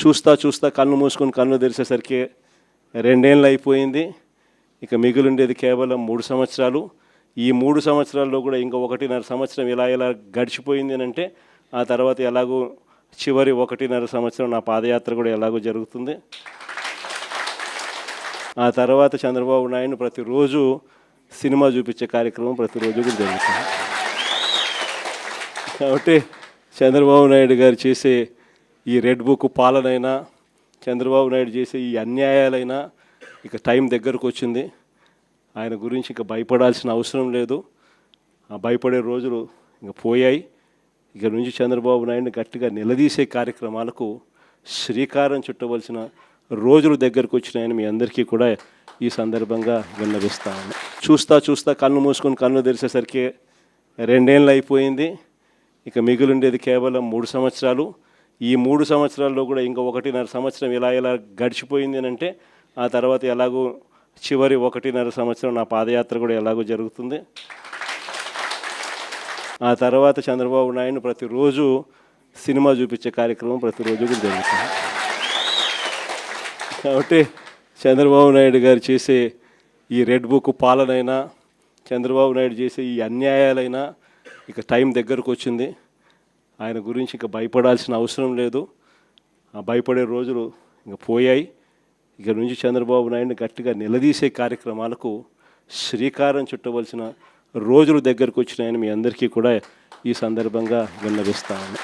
చూస్తా చూస్తా కన్ను మూసుకొని కన్ను తెరిచేసరికి 2 ఏళ్ళు అయిపోయింది. ఇక మిగిలిండేది కేవలం 3 సంవత్సరాలు. ఈ 3 సంవత్సరాల్లో కూడా ఇంకా 1.5 సంవత్సరం ఇలా గడిచిపోయింది అని అంటే ఆ తర్వాత ఎలాగో చివరి 1.5 సంవత్సరం నా పాదయాత్ర కూడా ఎలాగో జరుగుతుంది. ఆ తర్వాత చంద్రబాబు నాయుడు ప్రతిరోజు సినిమా చూపించే కార్యక్రమం ప్రతిరోజు కూడా జరుగుతుంది. కాబట్టి చంద్రబాబు నాయుడు గారు చేసే ఈ రెడ్ బుక్ పాలనైనా, చంద్రబాబు నాయుడు చేసే ఈ అన్యాయాలైనా ఇక టైం దగ్గరకు వచ్చింది. ఆయన గురించి ఇక భయపడాల్సిన అవసరం లేదు. ఆ భయపడే రోజులు ఇంక పోయాయి. ఇక నుంచి చంద్రబాబు నాయుడిని గట్టిగా నిలదీసే కార్యక్రమాలకు శ్రీకారం చుట్టవలసిన రోజులు దగ్గరకు వచ్చినాయని మీ అందరికీ కూడా ఈ సందర్భంగా విన్నవిస్తాను. చూస్తా చూస్తా కన్ను మూసుకొని కన్ను తెరిచేసరికి 2 ఏళ్ళు అయిపోయింది. ఇక మిగిలిండేది కేవలం 3 సంవత్సరాలు. ఈ 3 సంవత్సరాల్లో కూడా ఇంకా 1.5 సంవత్సరం ఇలా గడిచిపోయింది అని అంటే ఆ తర్వాత ఎలాగో చివరి 1.5 సంవత్సరం నా పాదయాత్ర కూడా ఎలాగో జరుగుతుంది. ఆ తర్వాత చంద్రబాబు నాయుడు ప్రతిరోజు సినిమా చూపించే కార్యక్రమం ప్రతిరోజు కూడా జరుగుతుంది. కాబట్టి చంద్రబాబు నాయుడు గారు చేసే ఈ రెడ్ బుక్ పాలనైనా, చంద్రబాబు నాయుడు చేసే ఈ అన్యాయాలైనా ఇక టైం దగ్గరకు వచ్చింది. ఆయన గురించి ఇక భయపడాల్సిన అవసరం లేదు. ఆ భయపడే రోజులు ఇంక పోయాయి. ఇక నుంచి చంద్రబాబు నాయుడిని గట్టిగా నిలదీసే కార్యక్రమాలకు శ్రీకారం చుట్టవలసిన రోజులు దగ్గరకు వచ్చినాయని మీ అందరికీ కూడా ఈ సందర్భంగా విన్నవిస్తాను.